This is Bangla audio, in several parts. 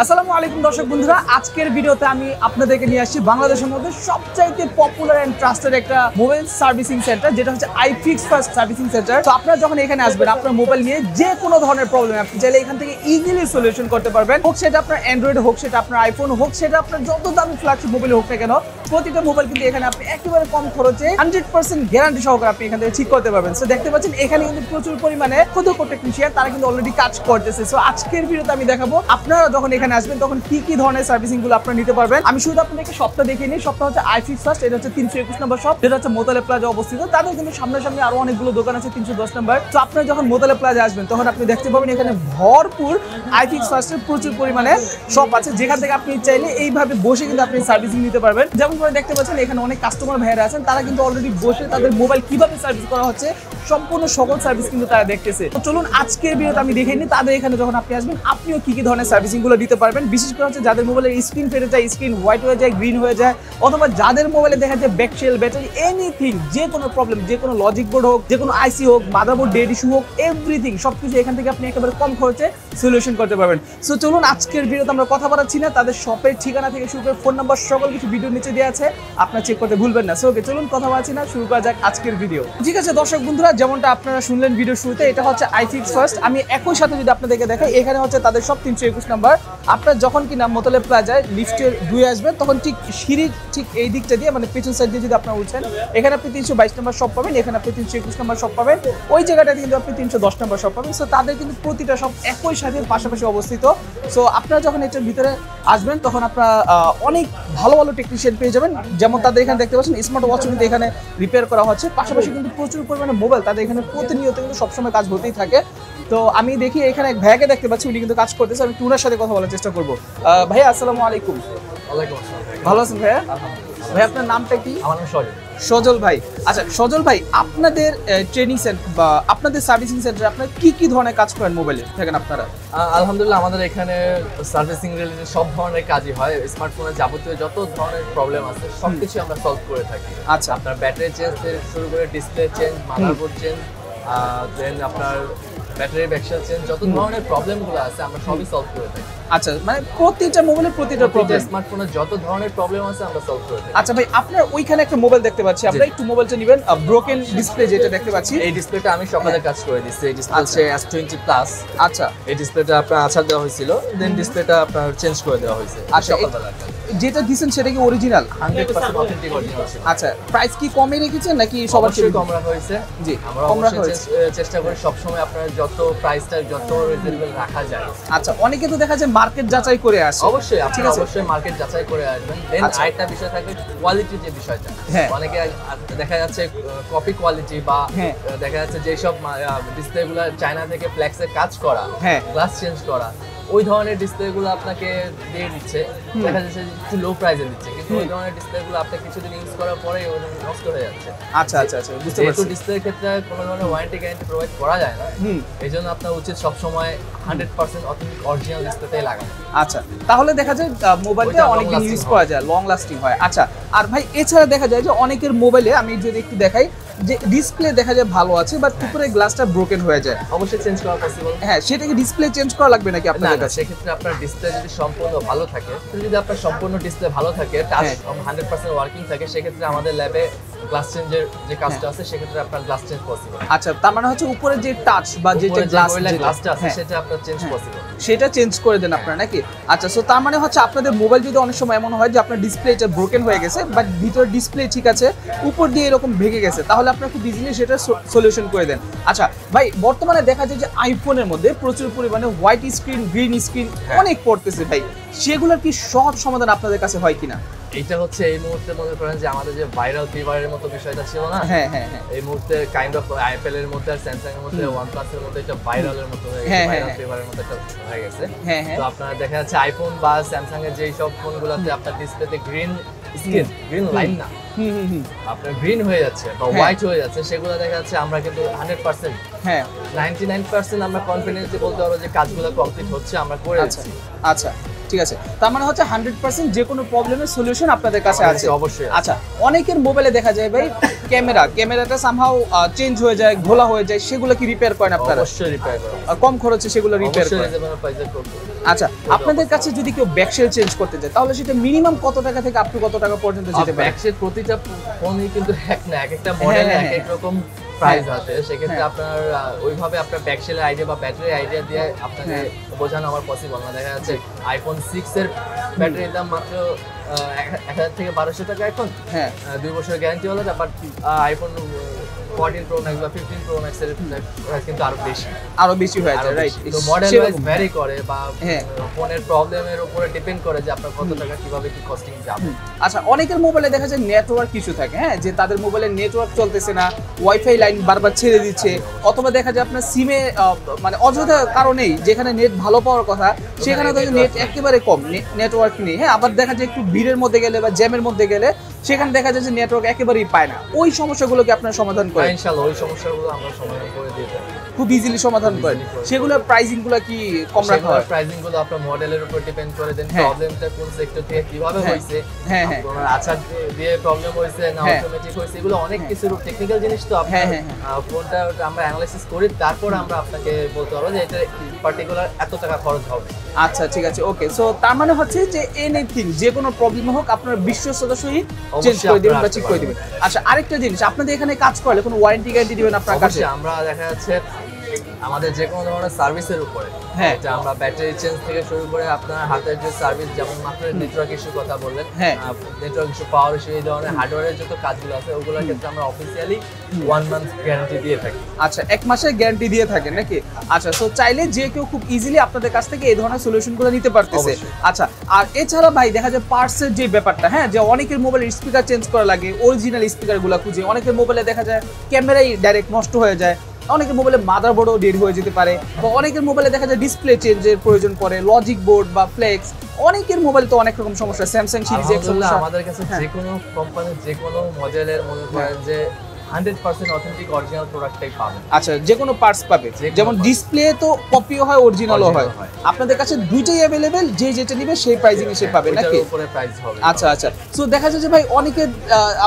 আসসালামু আলাইকুম দর্শক বন্ধুরা, আজকের ভিডিওতে আমি আপনাদেরকে নিয়ে আসছি বাংলাদেশের মধ্যে সবচাইতে পপুলার এন্ড ট্রাস্টেড একটা মোবাইল সার্ভিসিং সেন্টার, যেটা হচ্ছে iFix ফার্স্ট সার্ভিসিং সেন্টার। তো আপনারা যখন এখানে আসবেন, আপনার মোবাইল নিয়ে যে কোনো ধরনের প্রবলেম আপনি চাইলে এখান থেকে ইজিলি সলিউশন করতে পারবেন। হোক সেটা আপনার অ্যান্ড্রয়েড, হোক সেটা আপনার আইফোন, হোক সেটা আপনার যত দামি ফ্ল্যাগশিপ মোবাইল হোক না কেন, প্রতিটা মোবাইল কিন্তু এখানে আপনি একেবারে কম খরচে 100% গ্যারান্টি সহকারে আপনি এখান থেকে ঠিক করতে পারবেন। সো দেখতে পাচ্ছেন এখানে কিন্তু প্রচুর পরিমাণে ক্ষুদ্র টেকনিশিয়ান তারা কিন্তু অলরেডি কাজ করতেছে। সো আজকের ভিডিওতে আমি দেখাবো আপনারা যখন এখানে আসবেন তখন কি কি ধরনের সার্ভিসিং গুলো আপনারা নিতে পারবেন। আমি শুধু আপনাদেরকে শপটা দেখিয়ে নিই। শপটা হচ্ছে iFix ফার্স্ট, এটা হচ্ছে 321 নম্বর শপ, যেটা হচ্ছে মোতালে প্লাজা অবস্থিত। তাদের কিন্তু সামনাসামনি আরো অনেকগুলো দোকান আছে 310 নম্বর। তো আপনারা যখন মোতালে প্লাজা আসবেন তখন আপনি দেখতে পাবেন এখানে ভরপুর iFix ফার্স্টের প্রচুর পরিমাণে শপ আছে, যেখান থেকে আপনি চাইলে এইভাবে বসে কিন্তু আপনি সার্ভিসিং নিতে পারবেন। যেমন করে দেখতে পাচ্ছেন এখানে অনেক কাস্টমার ভাইরা আছেন, তারা কিন্তু অলরেডি বসে তাদের মোবাইল কিভাবে সার্ভিস করা হচ্ছে সম্পূর্ণ সকল সার্ভিস কিন্তু তারা দেখতেছে। তো চলুন আজকের ভিডিওতে আমি দেখে নিই তাদের এখানে যখন আপনি আসবেন আপনিও কি কি ধরনের সার্ভিসিং গুলো দিতে পারবেন। বিশেষ করে হচ্ছে যাদের মোবাইলের স্ক্রিন ফেটে যায়, স্ক্রিন হোয়াইট হয়ে যায়, গ্রিন হয়ে যায়, অথবা যাদের মোবাইলে দেখা যায় ব্যাকশেল, ব্যাটারি, এনিথিং, যে কোনো প্রবলেম, যে কোনো লজিক বোর্ড হোক, যে কোনো আইসি হোক, মাদারবোর্ড ডেড ইস্যু হোক, এভরিথিং সবকিছু এখান থেকে আপনি একেবারে কম খরচে সলিউশন করতে পারবেন। সো চলুন আজকের ভিডিওতে আমরা কথা বলাচ্ছি না, তাদের শপের ঠিকানা থেকে শুরু করে ফোন নাম্বার সকল কিছু ভিডিওর নিচে দেওয়া আছে, আপনারা চেক করতে ভুলবেন না। সো ওকে, চলুন কথা বলাচ্ছি না, শুরু করা যাক আজকের ভিডিও। ঠিক আছে দর্শক বন্ধুরা, যেমনটা আপনারা শুনলেন ভিডিও শুরুতে, এটা হচ্ছে iFix ফার্স্ট। আমি একই সাথে যদি আপনাদেরকে দেখাই, এখানে হচ্ছে তাদের সব 321 নাম্বার। আপনার যখন কিনা মোতালে প্লাজায় লিফটের 2 আসবেন তখন ঠিক সিঁড়ির ঠিক এই দিকটা দিয়ে, মানে পেছন সাইড দিয়ে যদি আপনারা উঠছেন, এখানে আপনি 322 নম্বর শপ পাবেন, এখানে আপনি 321 নম্বর শপ পাবেন, ওই জায়গাটাতে কিন্তু আপনি 310 নম্বর শপ পাবেন। সো তাদের কিন্তু প্রতিটা শপ একই সাথে পাশাপাশি অবস্থিত। সো আপনারা যখন এটার ভিতরে আসবেন তখন আপনারা অনেক ভালো ভালো টেকনিশিয়ান পেয়ে যাবেন। যেমন তাদের এখানে দেখতে পাচ্ছেন স্মার্ট ওয়াচ কিন্তু এখানে রিপেয়ার করা হচ্ছে, পাশাপাশি কিন্তু প্রচুর পরিমাণে মোবাইল তাদের এখানে প্রতিনিয়ত কিন্তু সবসময় কাজ হতেই থাকে। তো আমি দেখি এখানে এক ভাইয়াকে দেখতে পাচ্ছি, উনি কিন্তু কাজ করতেছে। আমি টুনার সাথে কথা বলার চেষ্টা করবো। ভাইয়া আসসালামু আলাইকুম। ওয়ালাইকুম আসসালাম। ভালো আছেন ভাইয়া? ভাই আপনার নামটা কি? আমার নাম সজল। সজল ভাই। আচ্ছা সজল ভাই, আপনাদের ট্রেনিং সেন্টার বা আপনাদের সার্ভিসিং সেন্টারে আপনারা কি কি ধরনের কাজ করেন মোবাইলে থাকেন আপনারা? আলহামদুলিল্লাহ আমাদের এখানে সার্ভিসিং রিলেটেড সব ধরনের কাজই হয়। স্মার্টফোনের যাবতীয় যত ধরনের প্রবলেম আছে সবকিছু আমরা সলভ করে থাকি। আচ্ছা, আপনার ব্যাটারি চেঞ্জ থেকে শুরু করে ডিসপ্লে চেঞ্জ, মাদারবোর্ড চেঞ্জ, দেন আপনার ব্যাটারি ব্যাকশেল চেঞ্জ, যত ধরনের প্রবলেমগুলো আছে আমরা সবই সলভ করে থাকি। আচ্ছা, মানে প্রতিটা মোবাইলের প্রতিটা প্রবলেম, স্মার্টফোনের যত ধরনের প্রবলেম আছে আমরা সলভ করে থাকি। আচ্ছা ভাই, আপনার ওইখানে একটা মোবাইল দেখতে পাচ্ছি, আমরা একটু মোবাইলটা নেবেন। ব্রোকেন ডিসপ্লে যেটা দেখতে পাচ্ছি, এই ডিসপ্লেটা আমি সকালে কাজ করে দিচ্ছি। এই ডিসপ্লে হচ্ছে S20 প্লাস। আচ্ছা, এই ডিসপ্লেটা আপনার আছাড় দেওয়া হয়েছিল, দেন ডিসপ্লেটা আপনার চেঞ্জ করে দেওয়া হয়েছে। আচ্ছা, যেটা দিচ্ছেন সেটা কি অরিজিনাল? 100% অথেন্টিক অরিজিনাল ছিল। আচ্ছা, প্রাইস কি কমে রেখেছেন নাকি সবার চেয়ে কম রাখা হয়েছে? জি, আমরা কম রাখা অবশ্যই হয়েছে। চেষ্টা করি সবসময় আপনার যত প্রাইসটা যত রিজনেবল রাখা যায়। আচ্ছা, অনেকে তো দেখা যায় মার্কেট যাচাই করে আসে। অবশ্যই ঠিক আপনি আছে, অবশ্যই মার্কেট যাচাই করে আসবেন। দেন আচ্ছা। আরেকটা বিষয় থাকবে কোয়ালিটির যে বিষয়টা। হ্যাঁ। অনেকে দেখা যাচ্ছে কপি কোয়ালিটি বা হ্যাঁ। দেখা যাচ্ছে যেসব ডিসপ্লেগুলো চায়না থেকে ফ্লেক্সে কাজ করা, হ্যাঁ। গ্লাস চেঞ্জ করা, ওই ধরনের ডিসপ্লেগুলো আপনাকে দিয়ে দিচ্ছে, দেখা যাচ্ছে একটু লো প্রাইসে দিচ্ছে, কিন্তু ওই ধরনের ডিসপ্লেগুলো আপনি কিছুদিন ইউজ করার পরে নষ্ট হয়ে যাচ্ছে। আচ্ছা আচ্ছা আচ্ছা, বুঝতে যেহেতু পারছি। ডিসপ্লের ক্ষেত্রে কোনো ধরনের ওয়ারেন্টি গ্যারান্টি প্রোভাইড করা যায় না, এই জন্য আপনার উচিত সবসময় 100% অথেন্টিক অরিজিনাল ডিসপ্লেটাই লাগানো। আচ্ছা, তাহলে দেখা যায় মোবাইলটা ওইটা অনেক দিন long ইউজ lasting করা যায়, লং লাস্টিং হয়। আচ্ছা, আর ভাই এছাড়া দেখা যায় যে অনেকের মোবাইলে, আমি যদি একটু দেখাই, যে ডিসপ্লে দেখা যায় ভালো আছে বাট উপরে গ্লাসটা ব্রোকেন হয়ে যায়, অবশ্যই চেঞ্জ করা পসিবল। হ্যাঁ, সেটা কি ডিসপ্লে চেঞ্জ করা লাগবে নাকি না আপনাদের না, কাছে? সেক্ষেত্রে আপনার ডিসপ্লে যদি সম্পূর্ণ ভালো থাকে, যদি আপনার সম্পূর্ণ ডিসপ্লে ভালো থাকে, টাচ 100% ওয়ার্কিং থাকে, সেক্ষেত্রে আমাদের ল্যাবে গ্লাস চেঞ্জের যে কাজটা আছে সেক্ষেত্রে আপনার গ্লাস চেঞ্জ পসিবল। আচ্ছা, তার মানে হচ্ছে উপরে যে টাচ বা যেটা গ্লাসটা আছে সেটা আপনার চেঞ্জ পসিবল, সেটা চেঞ্জ করে দেন আপনারা নাকি? আচ্ছা, সো তার মানে হচ্ছে আপনাদের মোবাইল যদি অনেক সময় এমন হয় যে আপনার ডিসপ্লেটা ব্রোকেন হয়ে গেছে বাট ভিতর ডিসপ্লে ঠিক আছে, উপর দিয়ে এরকম ভেঙে গেছে, তাহলে আপনারা খুব ইজিলি সেটা সলিউশন করে দেন। আচ্ছা ভাই, বর্তমানে দেখা যায় যে আইফোনের মধ্যে প্রচুর পরিমাণে হোয়াইট স্ক্রিন, গ্রিন স্ক্রিন অনেক পড়তেছে ভাই, সেগুলোর কি সহজ সমাধান আপনাদের কাছে হয় কিনা? এইটা হচ্ছে এই মুহূর্তে মনে করেন যে আমাদের যে ভাইরাল ফিভারের মতো বিষয়টা ছিল না, হ্যাঁ হ্যাঁ হ্যাঁ, এই মুহূর্তে কাইন্ড অফ অ্যাপল এর মধ্যে আর স্যামসাং এর মধ্যে OnePlus এর মধ্যে এটা ভাইরালের মতো হয়ে গেছে, ভাইরাল ফিভারের মতো একটা হয়ে গেছে। হ্যাঁ হ্যাঁ, তো আপনারা দেখা যাচ্ছে আইফোন বা স্যামসাং এর যেই সব ফোনগুলোতে আপনার ডিসপ্লেতে গ্রিন স্ক্রিন, গ্রিন লাইন না, আপনার গ্রিন হয়ে যাচ্ছে বা হোয়াইট হয়ে যাচ্ছে, সেগুলো দেখা যাচ্ছে আমরা কিন্তু 100% হ্যাঁ 99% আমরা কনফিডেন্টলি বলতে পারবো যে কাজগুলো কমপ্লিট হচ্ছে, আমরা করে আচ্ছা দিচ্ছি। আচ্ছা, ঠিক আছে, তার মানে হচ্ছে 100% যে কোনো প্রবলেমের সলিউশন আপনাদের কাছে আছে। অবশ্যই। আচ্ছা, অনেকের মোবাইলে দেখা যায় ভাই ক্যামেরাটা সামহাউ চেঞ্জ হয়ে যায়, ঘোলা হয়ে যায়, সেগুলো কি রিপেয়ার করেন আপনারা? অবশ্যই রিপেয়ার করব, কম খরচে সেগুলো রিপেয়ার করেন? আচ্ছা, আপনাদের কাছে যদি কেউ ব্যাকশেল চেঞ্জ করতে চায় তাহলে সেটা মিনিমাম কত টাকা থেকে আপ টু কত টাকা পর্যন্ত যেতে পারে? ব্যাকশেল প্রতিটা ফোনই কিন্তু এক না, এক একটা মডেলে এক এক রকম প্রাইস আছে। সেক্ষেত্রে আপনার ওইভাবে আপনার ব্যাকশেলের আইডিয়া বা ব্যাটারি আইডিয়া দিয়ে আপনাকে বোঝানো আমার পসিবল না। দেখা যাচ্ছে আইফোন 6 এর ব্যাটারির দাম মাত্র 1000 থেকে 1200 টাকা এখন, 2 বছর গ্যারান্টি হলো। বাট আইফোন 14 প্রো ম্যাক্স বা 15 প্রো ম্যাক্স এর প্রাইস কিন্তু আরো বেশি হয়ে যায়, রাইট? তো মডেল ওয়াইজ ভ্যারি করে বা ফোনের প্রবলেমের উপরে ডিপেন্ড করে যে আপনার কত টাকা কিভাবে কি কস্টিং যাবে। আচ্ছা, অনেকের মোবাইলে দেখা যায় নেটওয়ার্ক ইস্যু থাকে, যে তাদের মোবাইলে নেটওয়ার্ক চলতেছে না, ওয়াইফাই লাইন বারবার ছেড়ে দিচ্ছে, অথবা দেখা যায় আপনার সিমে মানে অযথা কারণেই যেখানে নেট ভালো পাওয়ার কথা সেখানে তো নেট একেবারে কম, নেটওয়ার্ক নেই। আবার দেখা যায় একটু ভিড়ের মধ্যে গেলে বা জ্যামের মধ্যে গেলে সেখানে দেখা যায় যে নেটওয়ার্ক একেবারেই পায় না। ওই সমস্যাগুলোকে আপনারা সমাধান করেন? ইনশাআল্লাহ ওই সমস্যাগুলো আমরা সমাধান করে দিই, খুব ইজিলি সমাধান করেন। সেগুলোর প্রাইসিং গুলো কি কম রাখা হয়? প্রাইসিং গুলো আপনার মডেলের উপর ডিপেন্ড করে, দেন প্রবলেমটা কোন সেক্টর থেকে কিভাবে হইছে, আপনার আচার দিয়ে প্রবলেম হইছে না অটোমেটিক হইছে, এগুলো অনেক কিছু টেকনিক্যাল জিনিস। তো আপনার ফোনটা আমরা অ্যানালাইসিস করি, তারপর আমরা আপনাকে বলতে পারবো যে এটা পার্টিকুলার এত টাকা খরচ হবে। আচ্ছা, ঠিক আছে, ওকে। সো তার মানে হচ্ছে যে এনিথিং, যে কোনো প্রবলেম হোক আপনার বিশ্বস্ততার সহিত চেঞ্জ করে দিবেন বা ঠিক করে দিবেন। আচ্ছা, আরেকটা জিনিস, আপনাদের এখানে কাজ করলে কোনো ওয়ারেন্টি গ্যারান্টি দিবেন আপনার কাছে? আমরা দেখা যাচ্ছে আমাদের যে কোনো ধরনের সার্ভিসের উপরে, এটা আমরা ব্যাটারি চেঞ্জ থেকে শুরু করে আপনার হাতের যে সার্ভিস, যেমন মাত্র নেটওয়ার্ক ইস্যু কথা বললেন, নেটওয়ার্ক ইস্যু, পাওয়ার ইস্যু, এই ধরনের হার্ডওয়্যারের যত কাজগুলো আছে ওগুলোর ক্ষেত্রে আমরা অফিসিয়ালি 1 মান্থ গ্যারান্টি দিয়ে থাকি। আচ্ছা, 1 মাসের গ্যারান্টি দিয়ে থাকেন নাকি? আচ্ছা, সো চাইলে যে কেউ খুব ইজিলি আপনাদের কাছ থেকে এই ধরনের সলিউশনগুলো নিতে পারতেছে। আচ্ছা, আর এছাড়া ভাই দেখা যায় পার্টসের যে ব্যাপারটা, যে অনেকের মোবাইলের স্পিকার চেঞ্জ করা লাগে, অরিজিনাল স্পিকারগুলো খুঁজে, অনেকের মোবাইলে দেখা যায় ক্যামেরাই ডাইরেক্ট নষ্ট হয়ে যায়, অনেকের মোবাইলে মাদারবোর্ডও ডেড হয়ে যেতে পারে, বা অনেকের মোবাইলে দেখা যায় ডিসপ্লে চেঞ্জের প্রয়োজন পড়ে, লজিক বোর্ড বা ফ্লেক্স, অনেকের মোবাইল তো অনেক রকম সমস্যা, স্যামসাং সিরিজ আমাদের কাছে যে কোনো কোম্পানির যে কোনো মডেলের মনে করেন যে 100% অথেন্টিক অরিজিনাল প্রোডাক্টটাই পাবেন। আচ্ছা, যে কোনো পার্টস পাবে, যেমন ডিসপ্লে তো কপিও হয়, অরিজিনালও হয়, আপনাদের কাছে দুইটাই अवेलेबल, যে যেটা নেবে সেই প্রাইসিং এ সে পাবে নাকি? উপরে প্রাইস হবে। আচ্ছা আচ্ছা, সো দেখা যায় যে ভাই অনেকে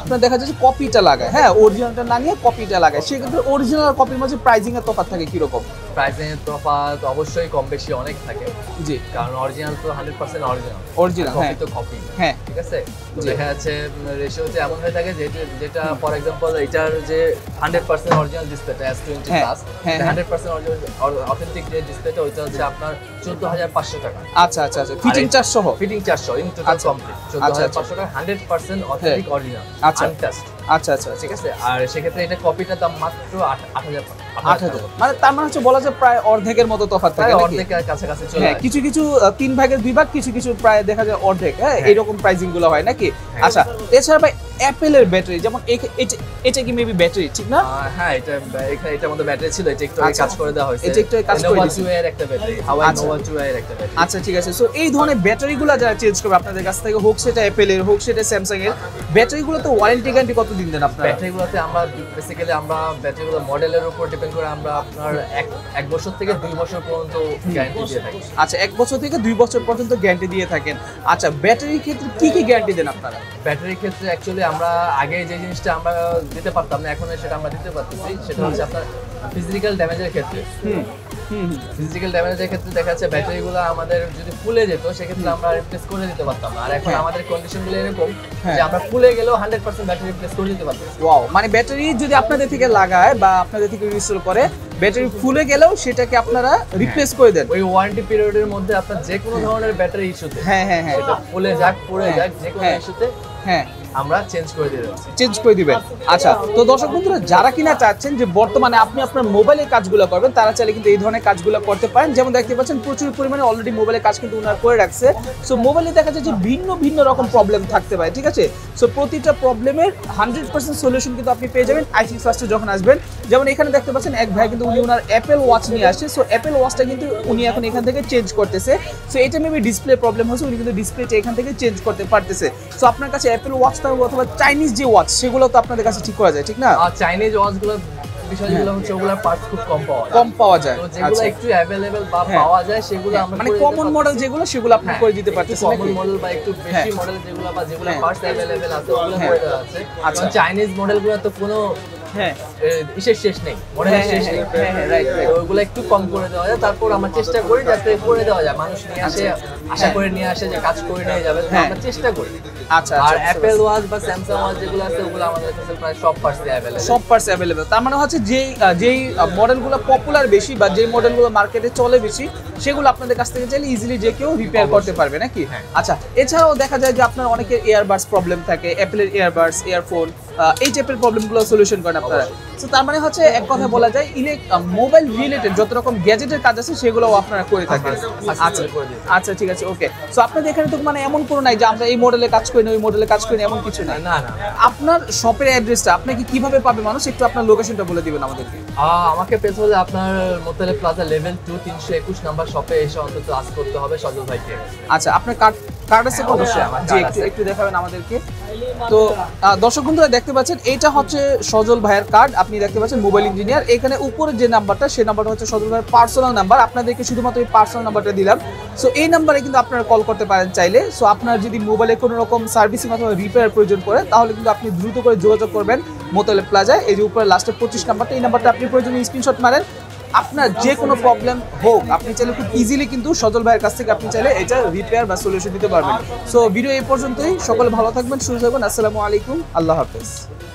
আপনার দেখা যায় যে কপিটা লাগায়, অরিজিনালটা না নিয়ে কপিটা লাগায়, সেক্ষেত্রে অরিজিনাল আর কপির মাঝে প্রাইসিং এর তফাৎ থাকে কি রকম? প্রাইসিং এর তফাৎ অবশ্যই কম বেশি অনেক থাকে, জি, কারণ অরিজিনাল তো 100% অরিজিনাল, কপি তো কপি, ঠিক আছে। দেখা যাচ্ছে রেশিও হচ্ছে এমন হয়ে থাকে যেটা ফর एग्जांपल এটার যে 100% অরিজিনাল ডিসপ্লেটা S20 প্লাস, 100% অথেন্টিক যে ডিসপ্লেটা ওইটা হচ্ছে আপনার 14500 টাকা। আচ্ছা আচ্ছা আচ্ছা, ফিটিং চার্জ সহ? ফিটিং চার্জ সহ ইন টোটাল কমপ্লিট 14500 টাকা, 100% অথেন্টিক অরিজিনাল, আনটাচড। আচ্ছা আচ্ছা, ঠিক আছে। আর সেক্ষেত্রে এটা কপিটার দাম মাত্র 8000 মানে তার মানে হচ্ছে বলা যায় প্রায় অর্ধেকের মতো তফাৎ থাকে, অর্ধেকের কাছাকাছি চলে যায়। কিছু কিছু 3 ভাগের 2 ভাগ, কিছু কিছু প্রায় দেখা যায় অর্ধেক, এরকম প্রাইসিং গুলো হয় নাকি? আচ্ছা, এছাড়া ভাই অ্যাপেলের ব্যাটারি, যেমন এটা কি মেবি ব্যাটারি, ঠিক না? হ্যাঁ, এটার মধ্যে ব্যাটারি ছিল, এটা একটু কাজ করে দেওয়া হয়েছে, এটা একটু কাজ করে দিয়েছে, নোভা 2 এর একটা ব্যাটারি, হাওয়াই নোভা 2 এর একটা ব্যাটারি। আচ্ছা, ঠিক আছে। সো এই ধরনের ব্যাটারিগুলো যারা চেঞ্জ করবে আপনাদের কাছ থেকে, হোক সেটা অ্যাপেলের হোক সেটা স্যামসাং এর, ব্যাটারিগুলো তো ওয়ারেন্টি গ্যারান্টি কতদিন দেন আপনারা? ব্যাটারিগুলোতে আমরা বেসিক্যালি ব্যাটারিগুলো মডেলের উপর ডিপেন্ড করে আমরা আপনার 1 বছর থেকে 2 বছর পর্যন্ত গ্যারান্টি দিয়ে থাকি। আচ্ছা, 1 বছর থেকে 2 বছর পর্যন্ত গ্যারান্টি দিয়ে থাকেন। আচ্ছা, ব্যাটারির ক্ষেত্রে কি কি গ্যারান্টি দেন আপনারা? ব্যাটারির ক্ষেত্রে অ্যাকচুয়ালি আমরা আগে যে জিনিসটা আমরা দিতে পারতাম না, এখন সেটা আমরা দিতে পারতেছি, সেটা হচ্ছে আপনার ফিজিক্যাল ড্যামেজের ক্ষেত্রে। ফিজিক্যাল ড্যামেজের ক্ষেত্রে দেখা যাচ্ছে ব্যাটারিগুলো আমাদের যদি ফুলে যেত সেক্ষেত্রে আমরা রিপ্লেস করে দিতে পারতাম না, আর এখন আমাদের কন্ডিশনগুলো এরকম যে আমরা ফুলে গেলেও 100% ব্যাটারি রিপ্লেস করে দিতে পারতাম। ওয়াও, মানে ব্যাটারি যদি আপনাদের থেকে লাগায় বা আপনাদের থেকে ইনস্টল করে, ব্যাটারি ফুলে গেলেও সেটাকে আপনারা রিপ্লেস করে দেন ওই ওয়ারেন্টি পিরিয়ডের মধ্যে। আপনার যে কোনো ধরনের ব্যাটারি ইস্যুতে, এটা ফুলে যাক পড়ে যাক, যে কোনো ইস্যুতে আমরা চেঞ্জ করে দিবেন। আচ্ছা, তো দর্শক বন্ধুরা যারা কিনা চাচ্ছেন যে বর্তমানে আপনি আপনার মোবাইলে কাজগুলো করবেন, তারা চাইলে কিন্তু এই ধরনের কাজগুলো করতে পারেন। যেমন দেখতে পাচ্ছেন প্রচুর পরিমাণে অলরেডি মোবাইলের কাজ কিন্তু উনারা করে রাখছে। সো মোবাইলে দেখা যায় যে ভিন্ন ভিন্ন রকম প্রবলেম থাকতে পারে, ঠিক আছে। সো প্রতিটা প্রবলেমের 100% সলিউশন কিন্তু আপনি পেয়ে যাবেন আইফিক্স ফার্স্টে যখন আসবেন। যেমন এখানে দেখতে পাচ্ছেন এক ভাই কিন্তু উনি ওনার অ্যাপেল ওয়াচ নিয়ে আসছে। সো অ্যাপেল ওয়াচটা কিন্তু উনি এখন এখান থেকে চেঞ্জ করতেছে। সো এটা মেবি ডিসপ্লে প্রবলেম হচ্ছে, উনি কিন্তু ডিসপ্লেটা এখান থেকে চেঞ্জ করতে পারতেছে। সো আপনার কাছে অ্যাপেল ওয়াচটা অথবা চাইনিজ যে ওয়াচ সেগুলো তো আপনাদের কাছে ঠিক করা যায়, ঠিক না? চাইনিজ ওয়াচগুলো বিষয় যেগুলো হচ্ছে ওগুলোর পার্টস খুব কম পাওয়া যায়। তো যেগুলো একটু অ্যাভেলেবেল বা পাওয়া যায় সেগুলো আমরা মানে কমন মডেল যেগুলো সেগুলো আপনি করে দিতে পারতেছেন, কমন মডেল বা একটু বেশি মডেল যেগুলো বা যেগুলো পার্টস অ্যাভেলেবেল আছে ওগুলো করে দেওয়া আছে। আচ্ছা, চাইনিজ মডেলগুলো তো কোনো বিশেষ শেষ নেই, মডেলের শেষ নেই, ওইগুলো একটু কম করে দেওয়া যায়। তারপর আমরা চেষ্টা করি যাতে করে দেওয়া যায়, মানুষ নিয়ে আসে, আশা করে নিয়ে আসে যে কাজ করে নিয়ে যাবে, আমরা চেষ্টা করি। আচ্ছা, আর অ্যাপেল ওয়াচ বা স্যামসাং ওয়াচ যেগুলো আছে ওগুলো আমাদের কাছে প্রায় সব পার্টস অ্যাভেলেবল, সব পার্টস অ্যাভেলেবল। তার মানে হচ্ছে যেই মডেলগুলো পপুলার বেশি বা যেই মডেলগুলো মার্কেটে চলে বেশি সেগুলো আপনাদের কাছ থেকে চাইলে ইজিলি যে কেউ রিপেয়ার করতে পারবে নাকি? আচ্ছা, এছাড়াও দেখা যায় যে আপনার অনেকের ইয়ারবাডস প্রবলেম থাকে, অ্যাপেলের ইয়ারবাডস, ইয়ারফোন, এই টাইপের প্রবলেমগুলো সলিউশন করেন আপনারা। তো তার মানে হচ্ছে এক কথা বলা যায় মোবাইল রিলেটেড যত রকম গ্যাজেটের কাজ আছে সেগুলোও আপনারা করে থাকেন। আচ্ছা, ঠিক আছে, ওকে। সো আপনাদের এখানে তো মানে এমন কোনো নাই যে আমরা এই মডেলে কাজ করি না ওই মডেলে কাজ করি না, এমন কিছু নাই। না। আপনার শপের অ্যাড্রেসটা আপনাকে কিভাবে পাবে মানুষ, একটু আপনার লোকেশনটা বলে দিবেন আমাদেরকে। আমাকে পেতে হলে আপনার মোতালেব প্লাজা লেভেল 2 321 নাম্বার শপে এসে অন্তত আস্ক করতে হবে সজল ভাইকে। আচ্ছা, আপনার কার্ড আছে? অবশ্যই একটু দেখাবেন আমাদেরকে। তো দর্শক বন্ধুরা দেখতে পাচ্ছেন এটা হচ্ছে সজল ভাইয়ের কার্ড, আপনি দেখতে পাচ্ছেন মোবাইল ইঞ্জিনিয়ার। এখানে উপরে যে নাম্বারটা সেই নাম্বারটা হচ্ছে সজল ভাইয়ের পার্সোনাল নাম্বার, আপনাদেরকে শুধুমাত্র এই পার্সোনাল নাম্বারটা দিলাম। সো এই নাম্বারে কিন্তু আপনারা কল করতে পারেন চাইলে। সো আপনার যদি মোবাইলে কোনো রকম সার্ভিসিং অথবা রিপেয়ার প্রয়োজন পড়ে তাহলে কিন্তু আপনি দ্রুত করে যোগাযোগ করবেন মোতালেব প্লাজায়। এই যে উপরে লাস্টে 25 নাম্বারটা, এই নাম্বারটা আপনি প্রয়োজনীয় স্ক্রিনশট মারেন। আপনার যে কোনো প্রবলেম হোক আপনি চাইলে খুব ইজিলি কিন্তু সজল ভাইয়ের কাছ থেকে আপনি চাইলে এটা রিপেয়ার বা সলিউশন দিতে পারবেন। সো ভিডিও এই পর্যন্তই, সকলে ভালো থাকবেন, সুস্থ থাকবেন। আসসালামু আলাইকুম, আল্লাহ হাফেজ।